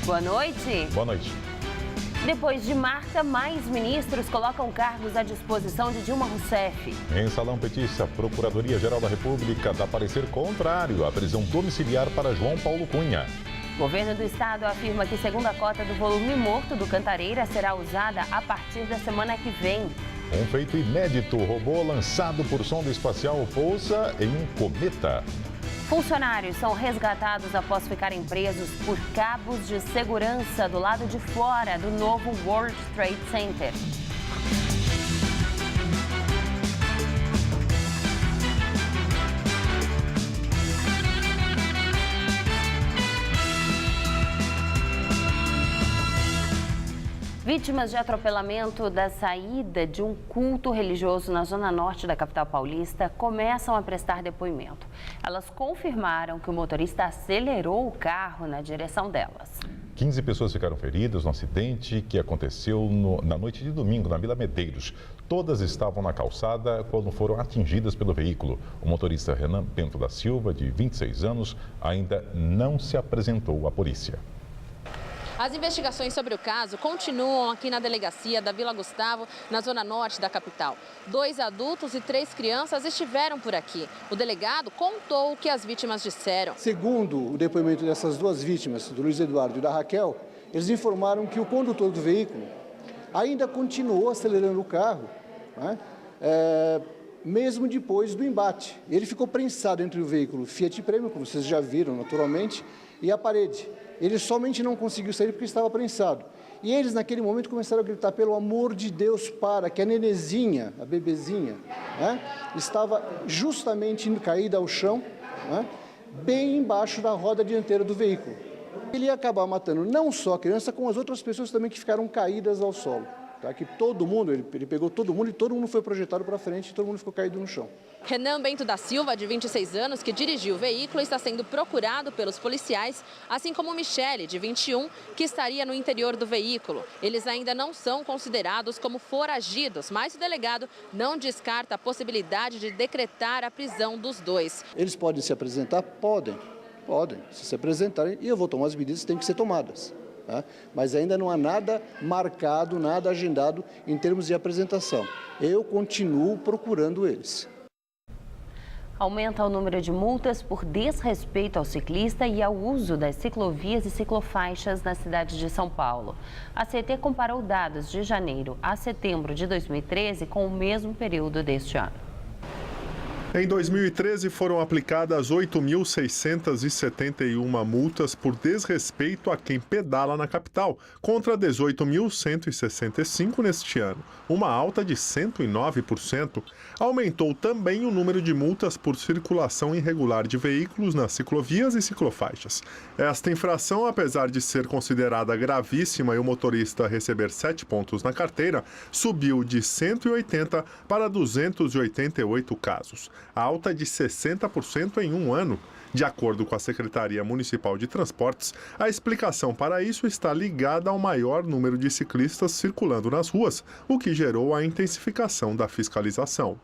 Boa noite. Boa noite. Depois de Marta, mais ministros colocam cargos à disposição de Dilma Rousseff. Em Salão Petista, a Procuradoria-Geral da República dá parecer contrário à prisão domiciliar para João Paulo Cunha. O governo do estado afirma que segunda cota do volume morto do Cantareira será usada a partir da semana que vem. Um feito inédito, robô lançado por sonda espacial pousa em um cometa. Funcionários são resgatados após ficarem presos por cabos de segurança do lado de fora do novo World Trade Center. Vítimas de atropelamento da saída de um culto religioso na zona norte da capital paulista começam a prestar depoimento. Elas confirmaram que o motorista acelerou o carro na direção delas. 15 pessoas ficaram feridas no acidente que aconteceu na noite de domingo na Vila Medeiros. Todas estavam na calçada quando foram atingidas pelo veículo. O motorista Renan Bento da Silva, de 26 anos, ainda não se apresentou à polícia. As investigações sobre o caso continuam aqui na delegacia da Vila Gustavo, na zona norte da capital. 2 adultos e 3 crianças estiveram por aqui. O delegado contou o que as vítimas disseram. Segundo o depoimento dessas 2 vítimas, do Luiz Eduardo e da Raquel, eles informaram que o condutor do veículo ainda continuou acelerando o carro, né? Mesmo depois do embate. Ele ficou prensado entre o veículo Fiat Premio, como vocês já viram naturalmente, e a parede. Ele somente não conseguiu sair porque estava prensado. E eles, naquele momento, começaram a gritar, pelo amor de Deus, para, que a nenezinha, a bebezinha, né, estava justamente caída ao chão, né, bem embaixo da roda dianteira do veículo. Ele ia acabar matando não só a criança, como as outras pessoas também que ficaram caídas ao solo. Tá? Que todo mundo, ele pegou todo mundo e todo mundo foi projetado para frente e todo mundo ficou caído no chão. Renan Bento da Silva, de 26 anos, que dirigiu o veículo, está sendo procurado pelos policiais, assim como Michele, de 21, que estaria no interior do veículo. Eles ainda não são considerados como foragidos, mas o delegado não descarta a possibilidade de decretar a prisão dos 2. Eles podem se apresentar? Podem. Se apresentarem, e eu vou tomar as medidas que têm que ser tomadas. Tá? Mas ainda não há nada marcado, nada agendado em termos de apresentação. Eu continuo procurando eles. Aumenta o número de multas por desrespeito ao ciclista e ao uso das ciclovias e ciclofaixas na cidade de São Paulo. A CT comparou dados de janeiro a setembro de 2013 com o mesmo período deste ano. Em 2013, foram aplicadas 8.671 multas por desrespeito a quem pedala na capital, contra 18.165 neste ano, uma alta de 109%. Aumentou também o número de multas por circulação irregular de veículos nas ciclovias e ciclofaixas. Esta infração, apesar de ser considerada gravíssima e o motorista receber 7 pontos na carteira, subiu de 180 para 288 casos. Alta de 60% em um ano. De acordo com a Secretaria Municipal de Transportes, a explicação para isso está ligada ao maior número de ciclistas circulando nas ruas, o que gerou a intensificação da fiscalização.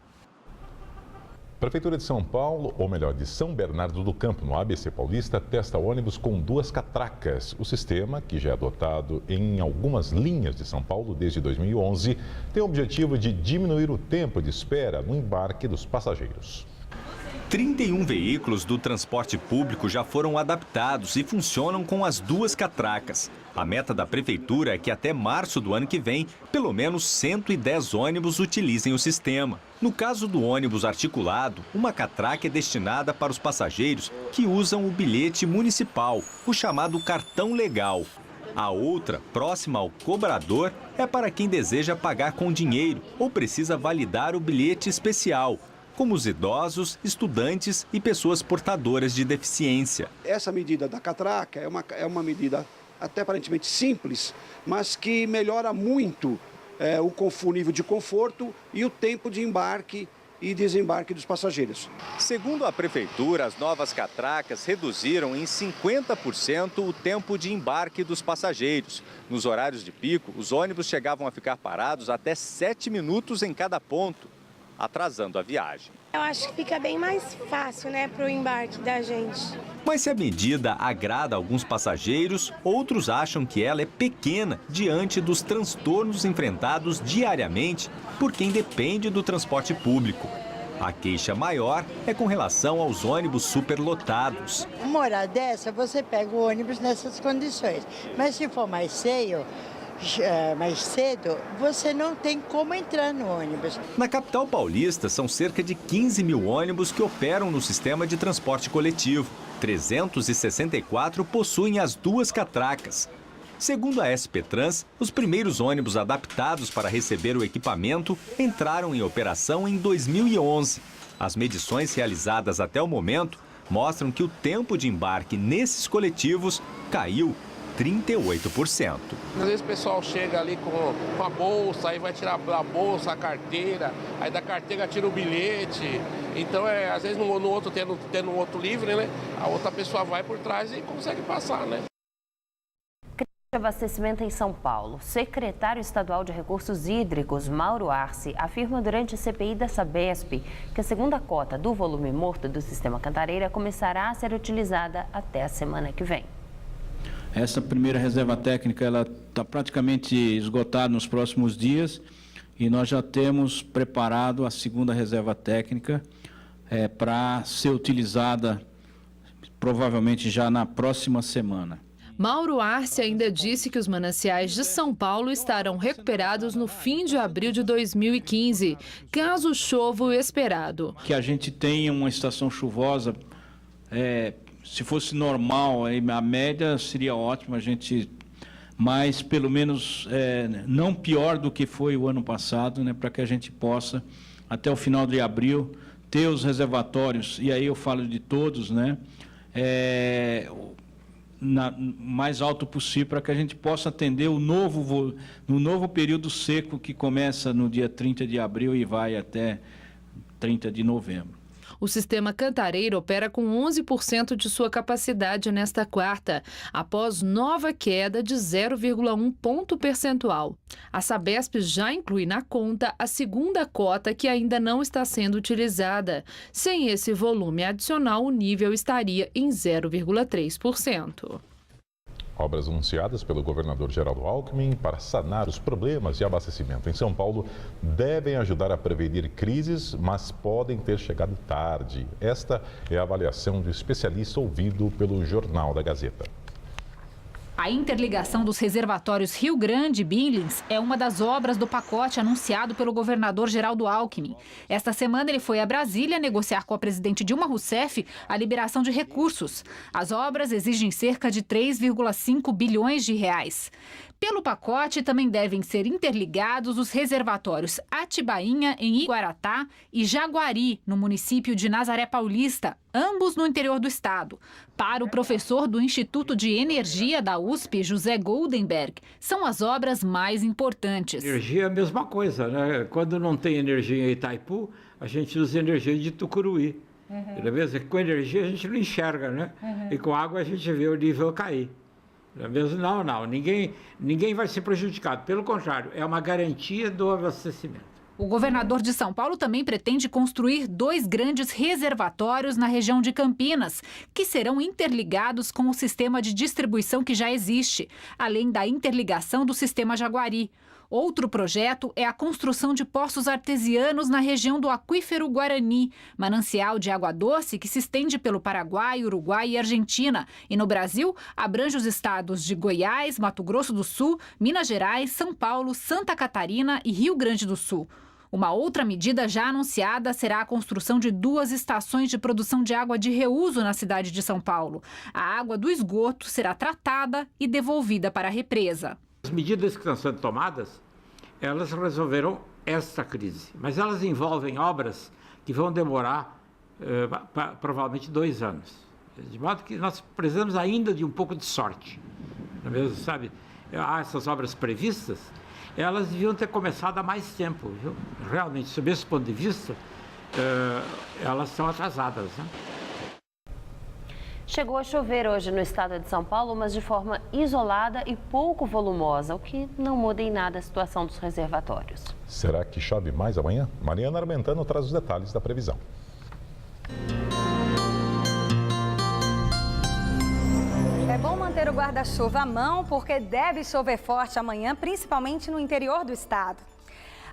Prefeitura de São Paulo, ou melhor, de São Bernardo do Campo, no ABC Paulista, testa ônibus com 2 catracas. O sistema, que já é adotado em algumas linhas de São Paulo desde 2011, tem o objetivo de diminuir o tempo de espera no embarque dos passageiros. 31 veículos do transporte público já foram adaptados e funcionam com as 2 catracas. A meta da Prefeitura é que até março do ano que vem, pelo menos 110 ônibus utilizem o sistema. No caso do ônibus articulado, uma catraca é destinada para os passageiros que usam o bilhete municipal, o chamado cartão legal. A outra, próxima ao cobrador, é para quem deseja pagar com dinheiro ou precisa validar o bilhete especial, como os idosos, estudantes e pessoas portadoras de deficiência. Essa medida da catraca é uma medida até aparentemente simples, mas que melhora muito o nível de conforto e o tempo de embarque e desembarque dos passageiros. Segundo a Prefeitura, as novas catracas reduziram em 50% o tempo de embarque dos passageiros. Nos horários de pico, os ônibus chegavam a ficar parados até 7 minutos em cada ponto, atrasando a viagem. Eu acho que fica bem mais fácil, né, para o embarque da gente. Mas se a medida agrada alguns passageiros, outros acham que ela é pequena diante dos transtornos enfrentados diariamente por quem depende do transporte público. A queixa maior é com relação aos ônibus superlotados. Uma hora dessa, você pega o ônibus nessas condições. Mas se for mais cedo, você não tem como entrar no ônibus. Na capital paulista, são cerca de 15 mil ônibus que operam no sistema de transporte coletivo. 364 possuem as duas catracas. Segundo a SP Trans, os primeiros ônibus adaptados para receber o equipamento entraram em operação em 2011. As medições realizadas até o momento mostram que o tempo de embarque nesses coletivos caiu 38%. Às vezes o pessoal chega ali com a bolsa, aí vai tirar a bolsa, a carteira, aí da carteira tira o bilhete. Então, às vezes no outro, tendo um outro livre, né? A outra pessoa vai por trás e consegue passar, né? Abastecimento em São Paulo. Secretário Estadual de Recursos Hídricos, Mauro Arce, afirma durante a CPI da Sabesp que a segunda cota do volume morto do sistema Cantareira começará a ser utilizada até a semana que vem. Essa primeira reserva técnica ela está praticamente esgotada nos próximos dias e nós já temos preparado a segunda reserva técnica para ser utilizada provavelmente já na próxima semana. Mauro Arce ainda disse que os mananciais de São Paulo estarão recuperados no fim de abril de 2015, caso chova o esperado. Que a gente tenha uma estação chuvosa, se fosse normal, a média seria ótima, mas pelo menos não pior do que foi o ano passado, né, para que a gente possa, até o final de abril, ter os reservatórios, e aí eu falo de todos, né, mais alto possível, para que a gente possa atender no novo período seco que começa no dia 30 de abril e vai até 30 de novembro. O sistema Cantareira opera com 11% de sua capacidade nesta quarta, após nova queda de 0,1 ponto percentual. A Sabesp já inclui na conta a segunda cota que ainda não está sendo utilizada. Sem esse volume adicional, o nível estaria em 0,3%. Obras anunciadas pelo governador Geraldo Alckmin para sanar os problemas de abastecimento em São Paulo devem ajudar a prevenir crises, mas podem ter chegado tarde. Esta é a avaliação do especialista ouvido pelo Jornal da Gazeta. A interligação dos reservatórios Rio Grande e Billings é uma das obras do pacote anunciado pelo governador Geraldo Alckmin. Esta semana ele foi a Brasília negociar com a presidente Dilma Rousseff a liberação de recursos. As obras exigem cerca de 3,5 bilhões de reais. Pelo pacote, também devem ser interligados os reservatórios Atibainha, em Iguaratá, e Jaguari, no município de Nazaré Paulista, ambos no interior do estado. Para o professor do Instituto de Energia da USP, José Goldenberg, são as obras mais importantes. Energia é a mesma coisa, né? Quando não tem energia em Itaipu, a gente usa energia de Tucuruí. Com energia a gente não enxerga, né? E com água a gente vê o nível cair. Não, ninguém vai ser prejudicado. Pelo contrário, é uma garantia do abastecimento. O governador de São Paulo também pretende construir 2 grandes reservatórios na região de Campinas, que serão interligados com o sistema de distribuição que já existe, além da interligação do sistema Jaguari. Outro projeto é a construção de poços artesianos na região do Aquífero Guarani, manancial de água doce que se estende pelo Paraguai, Uruguai e Argentina. E no Brasil, abrange os estados de Goiás, Mato Grosso do Sul, Minas Gerais, São Paulo, Santa Catarina e Rio Grande do Sul. Uma outra medida já anunciada será a construção de 2 estações de produção de água de reuso na cidade de São Paulo. A água do esgoto será tratada e devolvida para a represa. As medidas que estão sendo tomadas, elas resolverão esta crise, mas elas envolvem obras que vão demorar provavelmente 2 anos. De modo que nós precisamos ainda de um pouco de sorte. Não é mesmo, sabe? Essas obras previstas, elas deviam ter começado há mais tempo, viu? Realmente, sob esse ponto de vista, elas são atrasadas, né? Chegou a chover hoje no estado de São Paulo, mas de forma isolada e pouco volumosa, o que não muda em nada a situação dos reservatórios. Será que chove mais amanhã? Mariana Armentano traz os detalhes da previsão. guarda-chuva à mão, porque deve chover forte amanhã, principalmente no interior do estado.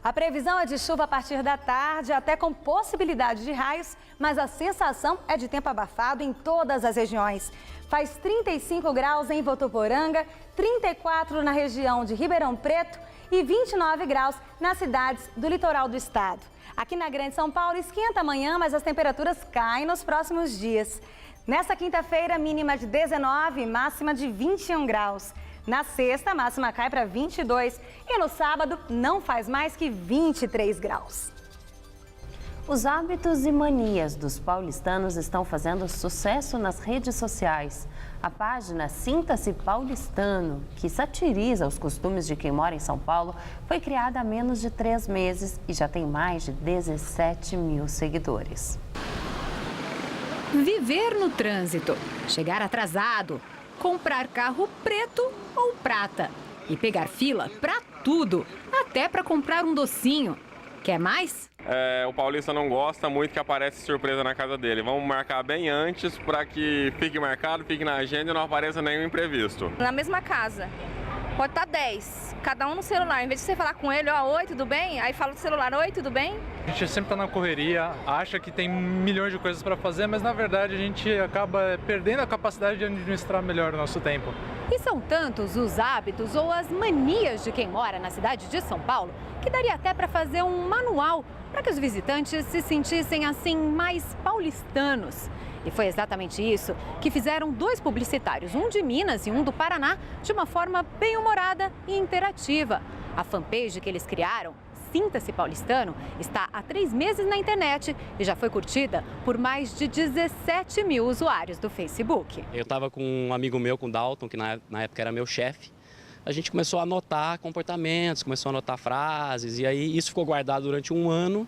A previsão é de chuva a partir da tarde, até com possibilidade de raios, mas a sensação é de tempo abafado em todas as regiões. Faz 35 graus em Votuporanga, 34 na região de Ribeirão Preto e 29 graus nas cidades do litoral do estado. Aqui na Grande São Paulo esquenta amanhã, mas as temperaturas caem nos próximos dias. Nesta quinta-feira, mínima de 19 e máxima de 21 graus. Na sexta, a máxima cai para 22 e no sábado não faz mais que 23 graus. Os hábitos e manias dos paulistanos estão fazendo sucesso nas redes sociais. A página Sinta-se Paulistano, que satiriza os costumes de quem mora em São Paulo, foi criada há menos de 3 meses e já tem mais de 17 mil seguidores. Viver no trânsito, chegar atrasado, comprar carro preto ou prata e pegar fila para tudo, até para comprar um docinho. Quer mais? O paulista não gosta muito que apareça surpresa na casa dele. Vamos marcar bem antes para que fique marcado, fique na agenda e não apareça nenhum imprevisto. Na mesma casa. Pode estar 10, cada um no celular. Em vez de você falar com ele, oi, tudo bem? Aí fala do celular, oi, tudo bem? A gente sempre está na correria, acha que tem milhões de coisas para fazer, mas na verdade a gente acaba perdendo a capacidade de administrar melhor o nosso tempo. E são tantos os hábitos ou as manias de quem mora na cidade de São Paulo que daria até para fazer um manual para que os visitantes se sentissem assim mais paulistanos. E foi exatamente isso que fizeram 2 publicitários, um de Minas e um do Paraná, de uma forma bem humorada e interativa. A fanpage que eles criaram, Sinta-se Paulistano, está há 3 meses na internet e já foi curtida por mais de 17 mil usuários do Facebook. Eu estava com um amigo meu, com o Dalton, que na época era meu chefe. A gente começou a anotar comportamentos, começou a anotar frases e aí isso ficou guardado durante 1 ano.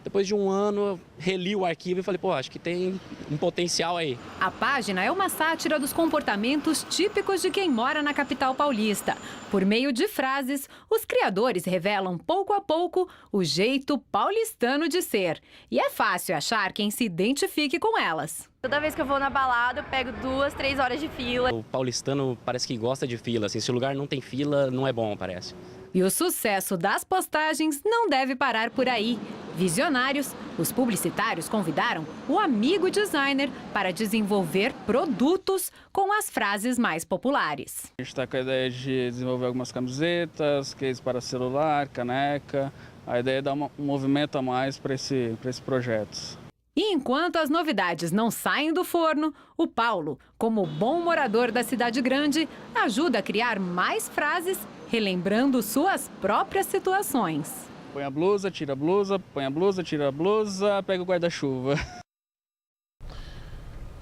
Depois de 1 ano, eu reli o arquivo e falei, acho que tem um potencial aí. A página é uma sátira dos comportamentos típicos de quem mora na capital paulista. Por meio de frases, os criadores revelam pouco a pouco o jeito paulistano de ser. E é fácil achar quem se identifique com elas. Toda vez que eu vou na balada, eu pego 2, 3 horas de fila. O paulistano parece que gosta de fila, assim, se o lugar não tem fila, não é bom, parece. E o sucesso das postagens não deve parar por aí. Visionários, os publicitários convidaram o amigo designer para desenvolver produtos com as frases mais populares. A gente está com a ideia de desenvolver algumas camisetas, case para celular, caneca. A ideia é dar um movimento a mais para esse projeto. E enquanto as novidades não saem do forno, o Paulo, como bom morador da cidade grande, ajuda a criar mais frases, relembrando suas próprias situações. Põe a blusa, tira a blusa, põe a blusa, tira a blusa, pega o guarda-chuva.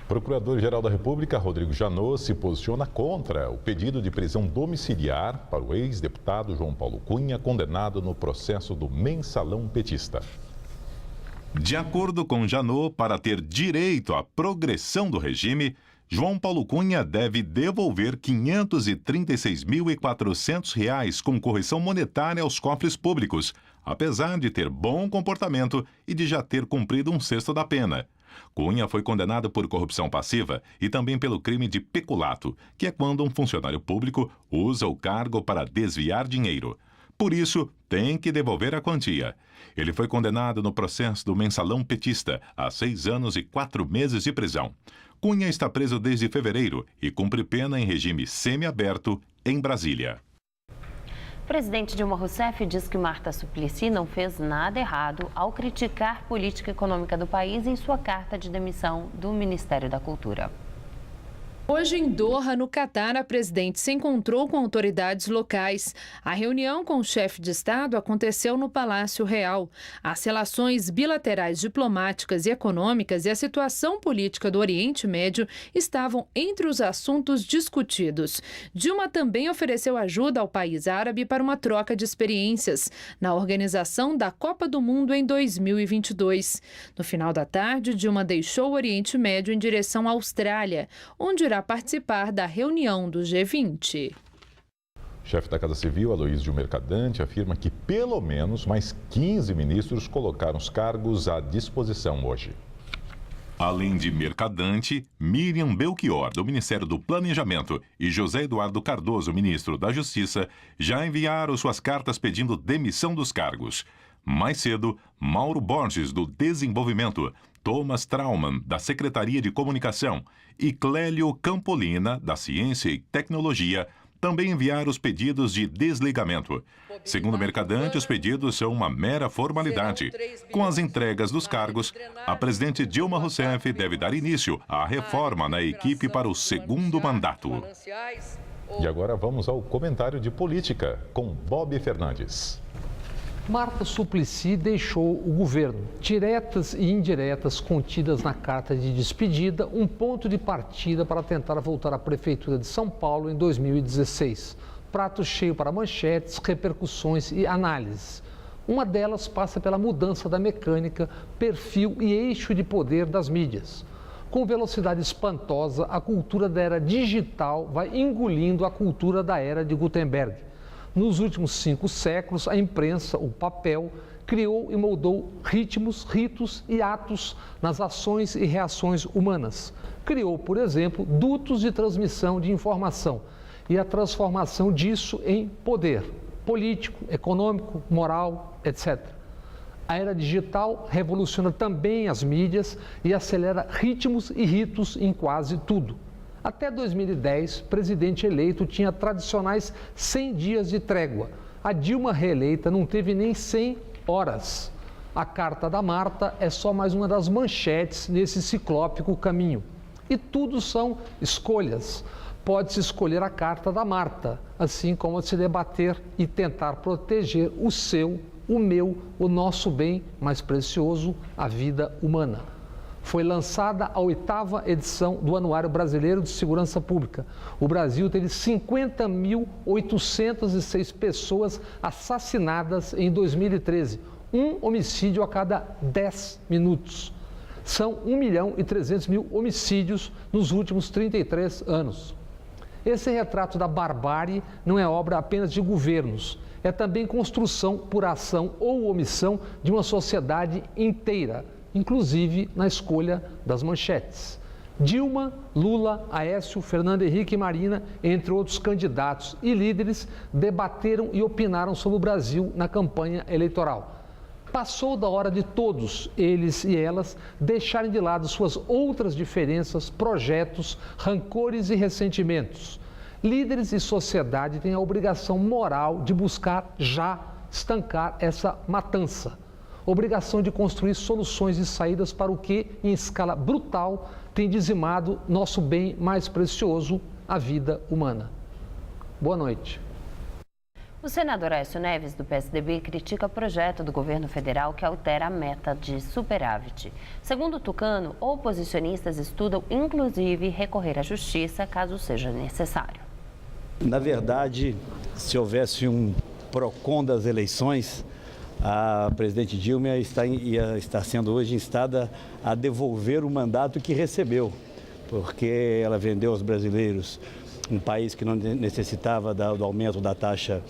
Procurador-Geral da República, Rodrigo Janot, se posiciona contra o pedido de prisão domiciliar para o ex-deputado João Paulo Cunha, condenado no processo do mensalão petista. De acordo com Janot, para ter direito à progressão do regime, João Paulo Cunha deve devolver R$ 536.400 com correção monetária aos cofres públicos, apesar de ter bom comportamento e de já ter cumprido 1/6 da pena. Cunha foi condenado por corrupção passiva e também pelo crime de peculato, que é quando um funcionário público usa o cargo para desviar dinheiro. Por isso, tem que devolver a quantia. Ele foi condenado no processo do mensalão petista a 6 anos e 4 meses de prisão. Cunha está preso desde fevereiro e cumpre pena em regime semiaberto em Brasília. O presidente Dilma Rousseff diz que Marta Suplicy não fez nada errado ao criticar a política econômica do país em sua carta de demissão do Ministério da Cultura. Hoje, em Doha, no Catar, a presidente se encontrou com autoridades locais. A reunião com o chefe de Estado aconteceu no Palácio Real. As relações bilaterais diplomáticas e econômicas e a situação política do Oriente Médio estavam entre os assuntos discutidos. Dilma também ofereceu ajuda ao país árabe para uma troca de experiências na organização da Copa do Mundo em 2022. No final da tarde, Dilma deixou o Oriente Médio em direção à Austrália, onde irá participar da reunião do G20. O chefe da Casa Civil, Aloysio Mercadante, afirma que pelo menos mais 15 ministros colocaram os cargos à disposição hoje. Além de Mercadante, Miriam Belchior, do Ministério do Planejamento, e José Eduardo Cardoso, ministro da Justiça, já enviaram suas cartas pedindo demissão dos cargos. Mais cedo, Mauro Borges, do Desenvolvimento, Thomas Traumann, da Secretaria de Comunicação, e Clélio Campolina, da Ciência e Tecnologia, também enviaram os pedidos de desligamento. Segundo o Mercadante, os pedidos são uma mera formalidade. Com as entregas dos cargos, a presidente Dilma Rousseff deve dar início à reforma na equipe para o segundo mandato. E agora vamos ao comentário de política com Bob Fernandes. Marta Suplicy deixou o governo. Diretas e indiretas contidas na carta de despedida, um ponto de partida para tentar voltar à Prefeitura de São Paulo em 2016. Prato cheio para manchetes, repercussões e análises. Uma delas passa pela mudança da mecânica, perfil e eixo de poder das mídias. Com velocidade espantosa, a cultura da era digital vai engolindo a cultura da era de Gutenberg. Nos últimos 5 séculos, a imprensa, o papel, criou e moldou ritmos, ritos e atos nas ações e reações humanas. Criou, por exemplo, dutos de transmissão de informação e a transformação disso em poder político, econômico, moral, etc. A era digital revoluciona também as mídias e acelera ritmos e ritos em quase tudo. Até 2010, o presidente eleito tinha tradicionais 100 dias de trégua. A Dilma reeleita não teve nem 100 horas. A carta da Marta é só mais uma das manchetes nesse ciclópico caminho. E tudo são escolhas. Pode-se escolher a carta da Marta, assim como se debater e tentar proteger o seu, o meu, o nosso bem mais precioso, a vida humana. Foi lançada a 8ª edição do Anuário Brasileiro de Segurança Pública. O Brasil teve 50.806 pessoas assassinadas em 2013, um homicídio a cada 10 minutos. São 1.300.000 homicídios nos últimos 33 anos. Esse retrato da barbárie não é obra apenas de governos, é também construção por ação ou omissão de uma sociedade inteira, inclusive na escolha das manchetes. Dilma, Lula, Aécio, Fernando Henrique e Marina, entre outros candidatos e líderes, debateram e opinaram sobre o Brasil na campanha eleitoral. Passou da hora de todos, eles e elas, deixarem de lado suas outras diferenças, projetos, rancores e ressentimentos. Líderes e sociedade têm a obrigação moral de buscar já estancar essa matança. Obrigação de construir soluções e saídas para o que, em escala brutal, tem dizimado nosso bem mais precioso, a vida humana. Boa noite. O senador Aécio Neves, do PSDB, critica o projeto do governo federal que altera a meta de superávit. Segundo o Tucano, oposicionistas estudam, inclusive, recorrer à justiça caso seja necessário. Na verdade, se houvesse um PROCON das eleições, a presidente Dilma ia estar sendo hoje instada a devolver o mandato que recebeu, porque ela vendeu aos brasileiros um país que não necessitava do aumento da taxa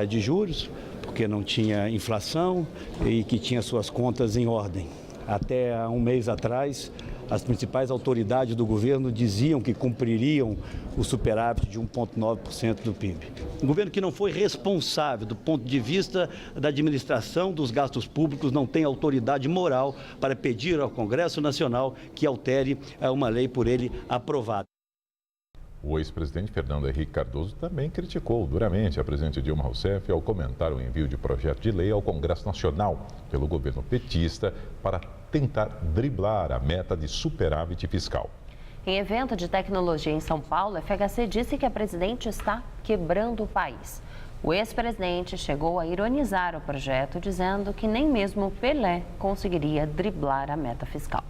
de juros, porque não tinha inflação e que tinha suas contas em ordem. Até há um mês atrás, as principais autoridades do governo diziam que cumpririam o superávit de 1,9% do PIB. Um governo que não foi responsável do ponto de vista da administração dos gastos públicos, não tem autoridade moral para pedir ao Congresso Nacional que altere uma lei por ele aprovada. O ex-presidente Fernando Henrique Cardoso também criticou duramente a presidente Dilma Rousseff ao comentar o envio de projeto de lei ao Congresso Nacional pelo governo petista para tentar driblar a meta de superávit fiscal. Em evento de tecnologia em São Paulo, a FHC disse que a presidente está quebrando o país. O ex-presidente chegou a ironizar o projeto, dizendo que nem mesmo Pelé conseguiria driblar a meta fiscal.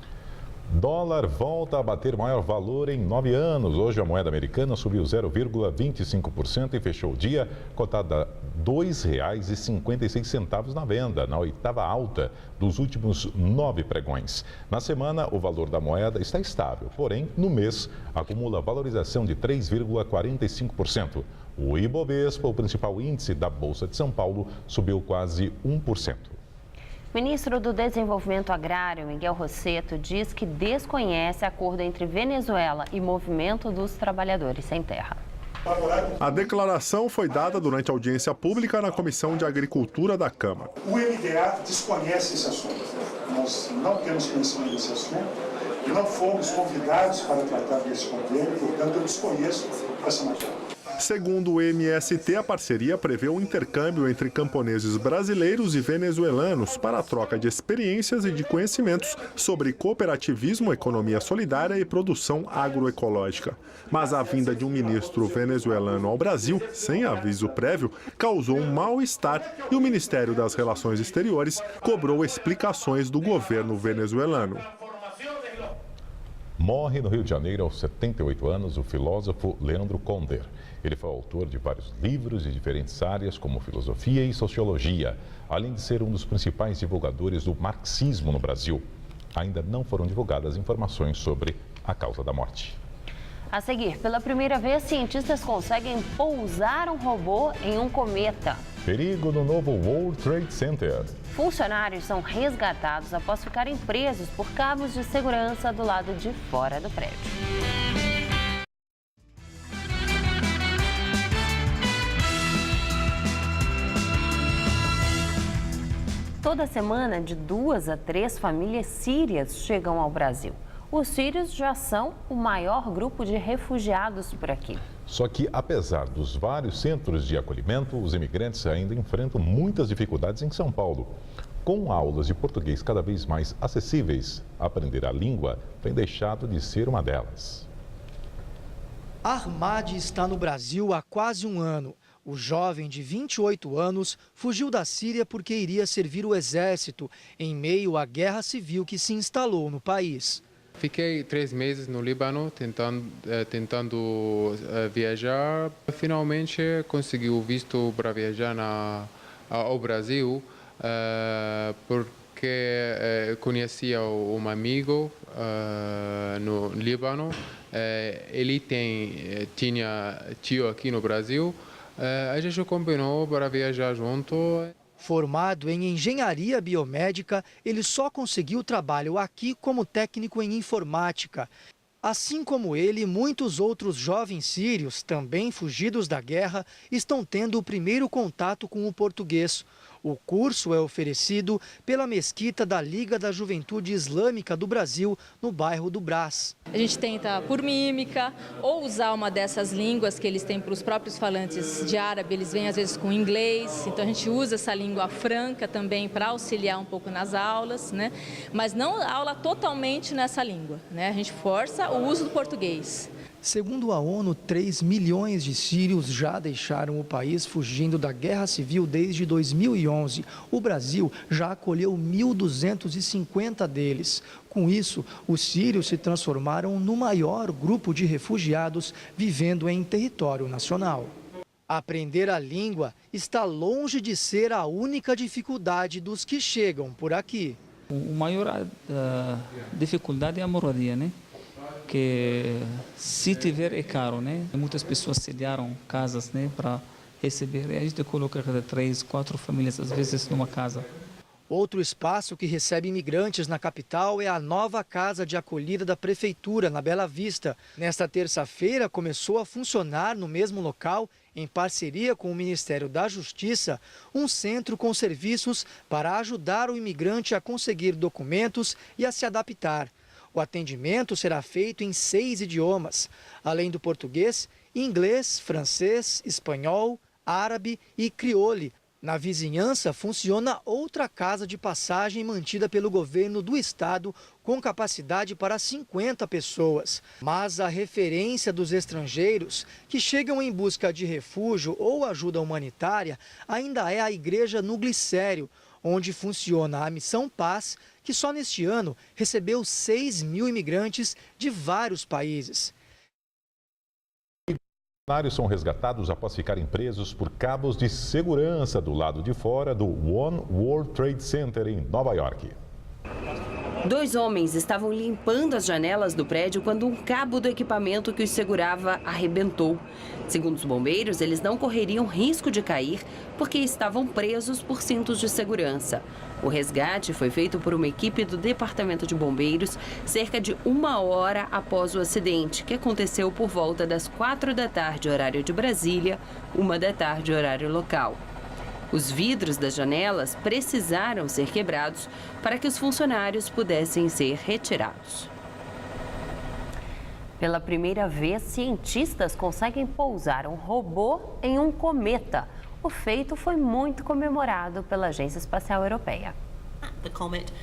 Dólar volta a bater maior valor em 9 anos. Hoje a moeda americana subiu 0,25% e fechou o dia cotada a R$ 2,56 na venda, na 8ª alta dos últimos 9 pregões. Na semana, o valor da moeda está estável, porém, no mês, acumula valorização de 3,45%. O Ibovespa, o principal índice da Bolsa de São Paulo, subiu quase 1%. O ministro do Desenvolvimento Agrário, Miguel Rosseto, diz que desconhece acordo entre Venezuela e Movimento dos Trabalhadores Sem Terra. A declaração foi dada durante a audiência pública na Comissão de Agricultura da Câmara. O MDA desconhece esse assunto. Nós não temos conhecimento desse assunto, não fomos convidados para tratar desse convênio, portanto eu desconheço essa matéria. Segundo o MST, a parceria prevê um intercâmbio entre camponeses brasileiros e venezuelanos para a troca de experiências e de conhecimentos sobre cooperativismo, economia solidária e produção agroecológica. Mas a vinda de um ministro venezuelano ao Brasil, sem aviso prévio, causou um mal-estar e o Ministério das Relações Exteriores cobrou explicações do governo venezuelano. Morre no Rio de Janeiro aos 78 anos o filósofo Leandro Conder. Ele foi autor de vários livros de diferentes áreas, como filosofia e sociologia, além de ser um dos principais divulgadores do marxismo no Brasil. Ainda não foram divulgadas informações sobre a causa da morte. A seguir, pela primeira vez, cientistas conseguem pousar um robô em um cometa. Perigo no novo World Trade Center. Funcionários são resgatados após ficarem presos por cabos de segurança do lado de fora do prédio. Toda semana, de 2 a 3 famílias sírias chegam ao Brasil. Os sírios já são o maior grupo de refugiados por aqui. Só que, apesar dos vários centros de acolhimento, os imigrantes ainda enfrentam muitas dificuldades em São Paulo. Com aulas de português cada vez mais acessíveis, aprender a língua tem deixado de ser uma delas. Ahmad está no Brasil há quase um ano. O jovem de 28 anos fugiu da Síria porque iria servir o exército em meio à guerra civil que se instalou no país. Fiquei 3 meses no Líbano tentando viajar. Finalmente consegui o visto para viajar ao Brasil porque conhecia um amigo no Líbano. Ele tinha tio aqui no Brasil. A gente combinou para viajar junto. Formado em engenharia biomédica, ele só conseguiu trabalho aqui como técnico em informática. Assim como ele, muitos outros jovens sírios, também fugidos da guerra, estão tendo o primeiro contato com o português. O curso é oferecido pela Mesquita da Liga da Juventude Islâmica do Brasil, no bairro do Brás. A gente tenta, por mímica, ou usar uma dessas línguas que eles têm para os próprios falantes de árabe, eles vêm às vezes com inglês, então a gente usa essa língua franca também para auxiliar um pouco nas aulas, né? Mas não aula totalmente nessa língua, né? A gente força o uso do português. Segundo a ONU, 3 milhões de sírios já deixaram o país fugindo da guerra civil desde 2011. O Brasil já acolheu 1.250 deles. Com isso, os sírios se transformaram no maior grupo de refugiados vivendo em território nacional. Aprender a língua está longe de ser a única dificuldade dos que chegam por aqui. A maior dificuldade é a moradia, né? Que se tiver é caro, né? Muitas pessoas sediaram casas, né, para receber. E a gente coloca 3, 4 famílias às vezes numa casa. Outro espaço que recebe imigrantes na capital é a nova casa de acolhida da prefeitura na Bela Vista. Nesta terça-feira começou a funcionar no mesmo local, em parceria com o Ministério da Justiça, um centro com serviços para ajudar o imigrante a conseguir documentos e a se adaptar. O atendimento será feito em 6 idiomas, além do português, inglês, francês, espanhol, árabe e crioulo. Na vizinhança funciona outra casa de passagem mantida pelo governo do estado com capacidade para 50 pessoas. Mas a referência dos estrangeiros que chegam em busca de refúgio ou ajuda humanitária ainda é a igreja no Glicério, onde funciona a Missão Paz, que só neste ano recebeu 6 mil imigrantes de vários países. Funcionários são resgatados após ficarem presos por cabos de segurança do lado de fora do One World Trade Center em Nova York. 2 homens estavam limpando as janelas do prédio quando um cabo do equipamento que os segurava arrebentou. Segundo os bombeiros, eles não correriam risco de cair porque estavam presos por cintos de segurança. O resgate foi feito por uma equipe do Departamento de Bombeiros cerca de 1 hora após o acidente, que aconteceu por volta das 4 da tarde, horário de Brasília, 1 da tarde, horário local. Os vidros das janelas precisaram ser quebrados para que os funcionários pudessem ser retirados. Pela primeira vez, cientistas conseguem pousar um robô em um cometa. O feito foi muito comemorado pela Agência Espacial Europeia.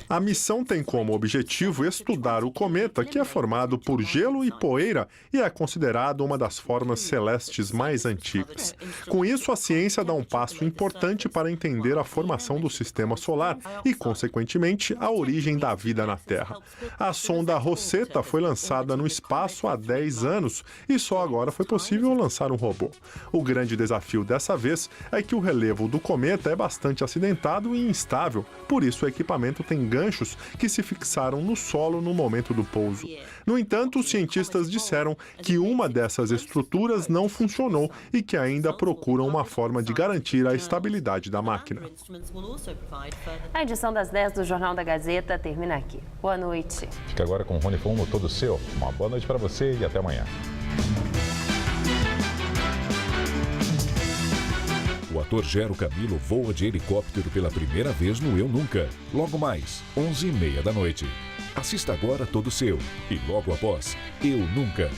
A missão tem como objetivo estudar o cometa, que é formado por gelo e poeira e é considerado uma das formas celestes mais antigas. Com isso, a ciência dá um passo importante para entender a formação do sistema solar e, consequentemente, a origem da vida na Terra. A sonda Rosetta foi lançada no espaço há 10 anos e só agora foi possível lançar um robô. O grande desafio dessa vez é que o relevo do cometa é bastante acidentado e instável, por isso o equipamento tem ganchos que se fixaram no solo no momento do pouso. No entanto, os cientistas disseram que uma dessas estruturas não funcionou e que ainda procuram uma forma de garantir a estabilidade da máquina. A edição das 10 do Jornal da Gazeta termina aqui. Boa noite. Fica agora com o Rony Fumo, todo seu. Uma boa noite para você e até amanhã. O ator Gero Camilo voa de helicóptero pela primeira vez no Eu Nunca. Logo mais, 11h30 da noite. Assista agora Todo Seu. E logo após, Eu Nunca.